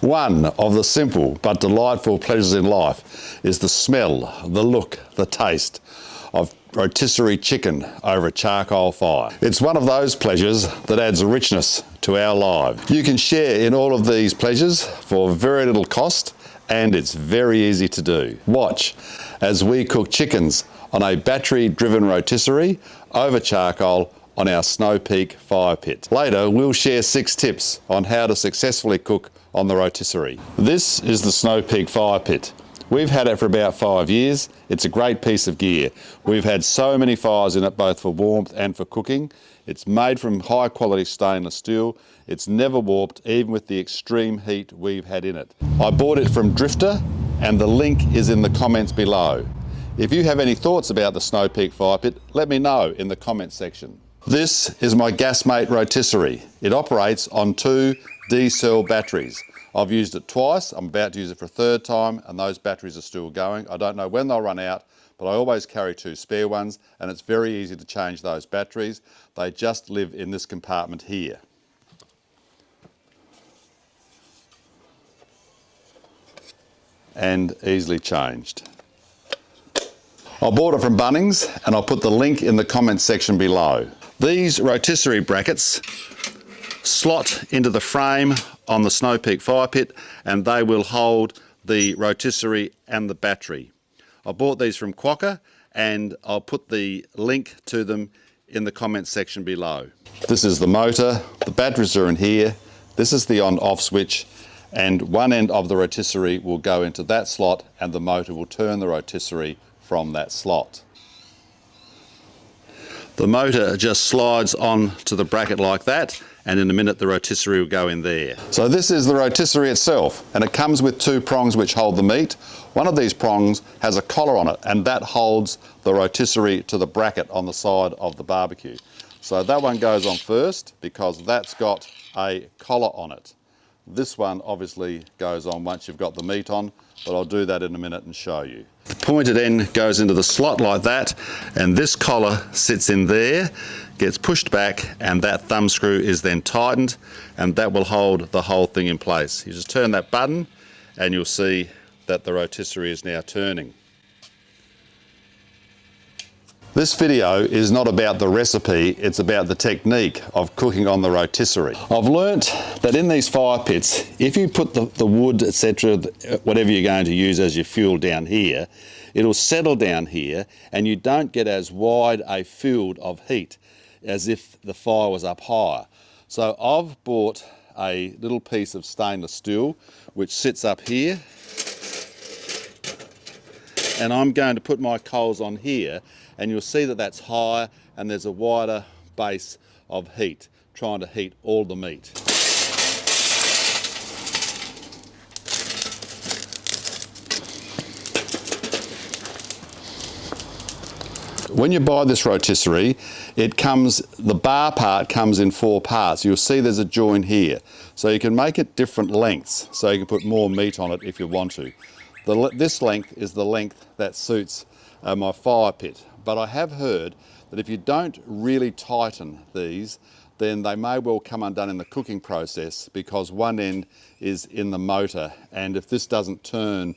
One of the simple but delightful pleasures in life is the smell, the look, the taste of rotisserie chicken over a charcoal fire. It's one of those pleasures that adds richness to our lives. You can share in all of these pleasures for very little cost, and it's very easy to do. Watch as we cook chickens on a battery-driven rotisserie over charcoal on our SNOWPEAK fire pit. Later, we'll share 6 tips on how to successfully cook on the rotisserie. This is the SNOWPEAK fire pit. We've had it for about 5 years. It's a great piece of gear. We've had so many fires in it, both for warmth and for cooking. It's made from high quality stainless steel. It's never warped, even with the extreme heat we've had in it. I bought it from Drifta, and the link is in the comments below. If you have any thoughts about the SNOWPEAK fire pit, let me know in the comments section. This is my GasMate rotisserie. It operates on 2 D-cell batteries. I've used it twice. I'm about to use it for a 3rd time, and those batteries are still going. I don't know when they'll run out, but I always carry 2 spare ones, and it's very easy to change those batteries. They just live in this compartment here. And easily changed. I bought it from Bunnings, and I'll put the link in the comments section below. These rotisserie brackets slot into the frame on the SNOWPEAK fire pit, and they will hold the rotisserie and the battery. I bought these from Quokka, and I'll put the link to them in the comments section below. This is the motor, the batteries are in here, this is the on-off switch, and one end of the rotisserie will go into that slot, and the motor will turn the rotisserie from that slot. The motor just slides on to the bracket like that, and in a minute the rotisserie will go in there. So this is the rotisserie itself, and it comes with 2 prongs which hold the meat. One of these prongs has a collar on it, and that holds the rotisserie to the bracket on the side of the barbecue. So that one goes on first because that's got a collar on it. This one obviously goes on once you've got the meat on, but I'll do that in a minute and show you. The pointed end goes into the slot like that, and this collar sits in there, gets pushed back, and that thumb screw is then tightened, and that will hold the whole thing in place. You just turn that button and you'll see that the rotisserie is now turning. This video is not about the recipe, it's about the technique of cooking on the rotisserie. I've learnt that in these fire pits, if you put the wood, etc., whatever you're going to use as your fuel down here, it'll settle down here, and you don't get as wide a field of heat as if the fire was up higher. So I've bought a little piece of stainless steel which sits up here, and I'm going to put my coals on here, and you'll see that that's higher and there's a wider base of heat trying to heat all the meat. When you buy this rotisserie, the bar part comes in 4 parts. You'll see there's a join here. So you can make it different lengths, so you can put more meat on it if you want to. This length is the length that suits my fire pit. But I have heard that if you don't really tighten these, then they may well come undone in the cooking process because one end is in the motor, and if this doesn't turn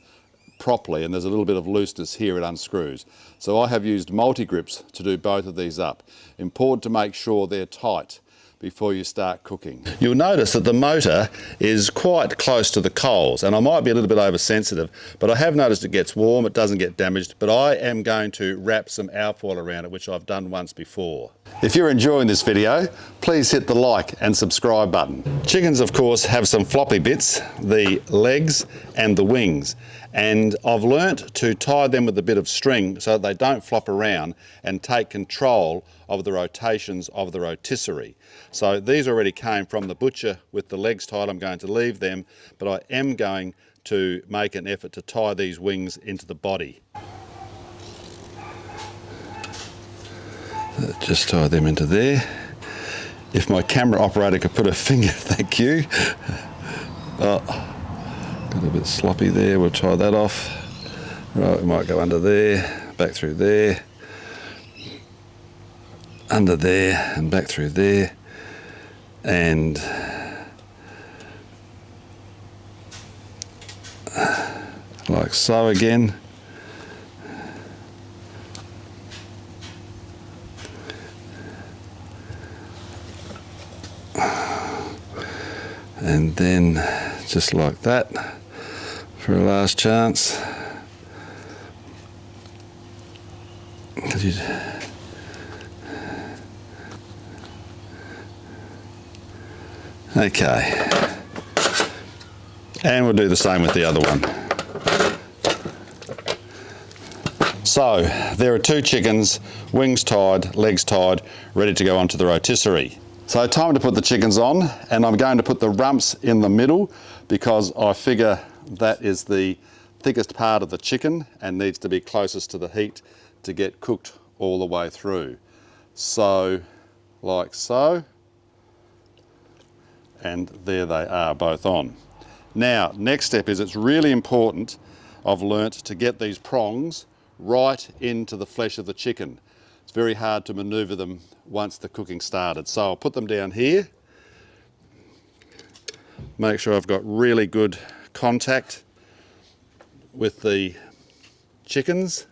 properly and there's a little bit of looseness here, it unscrews. So I have used multi-grips to do both of these up. Important to make sure they're tight before you start cooking. You'll notice that the motor is quite close to the coals, and I might be a little bit oversensitive, but I have noticed it gets warm, it doesn't get damaged, but I am going to wrap some alfoil around it, which I've done once before. If you're enjoying this video, please hit the like and subscribe button. Chickens, of course, have some floppy bits, the legs and the wings, and I've learnt to tie them with a bit of string so that they don't flop around and take control of the rotations of the rotisserie. So these already came from the butcher with the legs tied. I'm going to leave them, but I am going to make an effort to tie these wings into the body. Just tie them into there. If my camera operator could put a finger, thank you. Oh, got a bit sloppy there, we'll tie that off. Right, we might go under there, back through there, under there and back through there, and like so again. And then just like that for a last chance. Okay, and we'll do the same with the other one. So there are 2 chickens, wings tied, legs tied, ready to go onto the rotisserie. So time to put the chickens on, and I'm going to put the rumps in the middle because I figure that is the thickest part of the chicken and needs to be closest to the heat to get cooked all the way through. So like so. And there they are, both on. Now, next step is it's really important, I've learnt, to get these prongs right into the flesh of the chicken. It's very hard to manoeuvre them once the cooking started. So I'll put them down here. Make sure I've got really good contact with the chickens.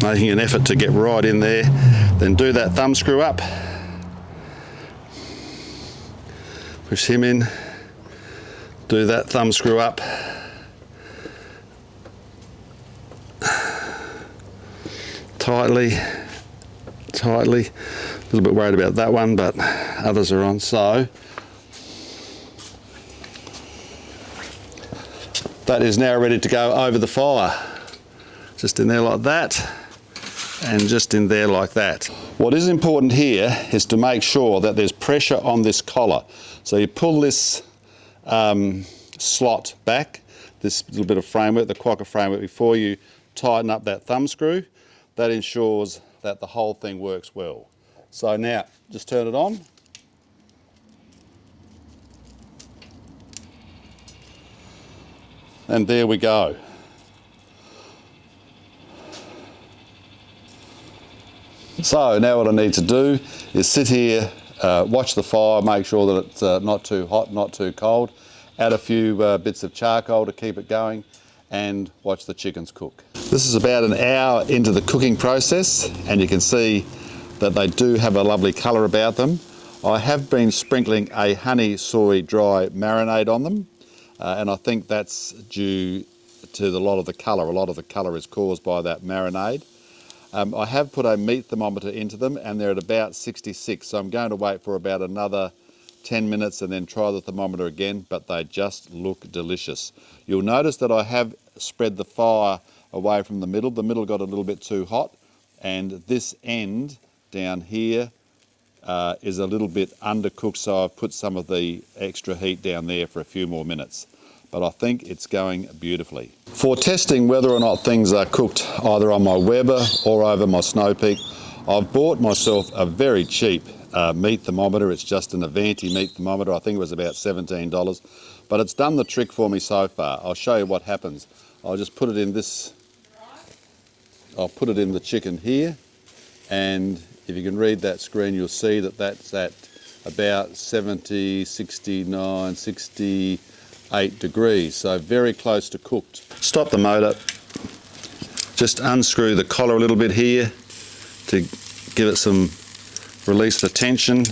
Making an effort to get right in there, then do that thumb screw up, push him in, do that thumb screw up, tightly, a little bit worried about that one, but others are on. So that is now ready to go over the fire, just in there like that. And just in there like that. What is important here is to make sure that there's pressure on this collar. So you pull this slot back, this little bit of framework, the Quokka framework, before you tighten up that thumb screw. That ensures that the whole thing works well. So now, just turn it on. And there we go. So now what I need to do is sit here, watch the fire, make sure that it's not too hot, not too cold, add a few bits of charcoal to keep it going, and watch the chickens cook. This is about an hour into the cooking process, and you can see that they do have a lovely colour about them. I have been sprinkling a honey soy dry marinade on them, and I think that's due to a lot of the colour. A lot of the colour is caused by that marinade. I have put a meat thermometer into them and they're at about 66, so I'm going to wait for about another 10 minutes and then try the thermometer again, but they just look delicious. You'll notice that I have spread the fire away from the middle. The middle got a little bit too hot, and this end down here is a little bit undercooked, so I've put some of the extra heat down there for a few more minutes. But I think it's going beautifully. For testing whether or not things are cooked either on my Weber or over my SNOWPEAK, I've bought myself a very cheap meat thermometer. It's just an Avanti meat thermometer. I think it was about $17, but it's done the trick for me so far. I'll show you what happens. I'll just put it in this, I'll put it in the chicken here, and if you can read that screen, you'll see that that's at about 70, 69, 68 degrees, so very close to cooked. Stop the motor, just unscrew the collar a little bit here to give it some, release the tension,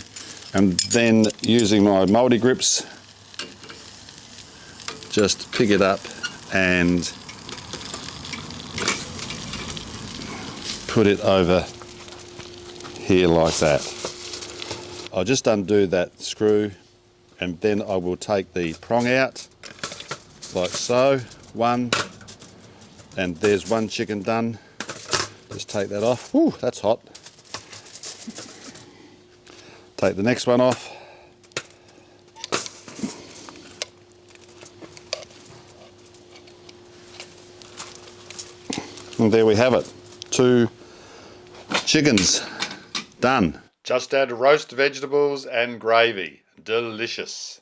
and then using my multi grips, just pick it up and put it over here like that. I'll just undo that screw, and then I will take the prong out like so. One, and there's one chicken done. Just take that off. Ooh, that's hot. Take the next one off. And there we have it. 2 chickens done. Just add roast vegetables and gravy. Delicious.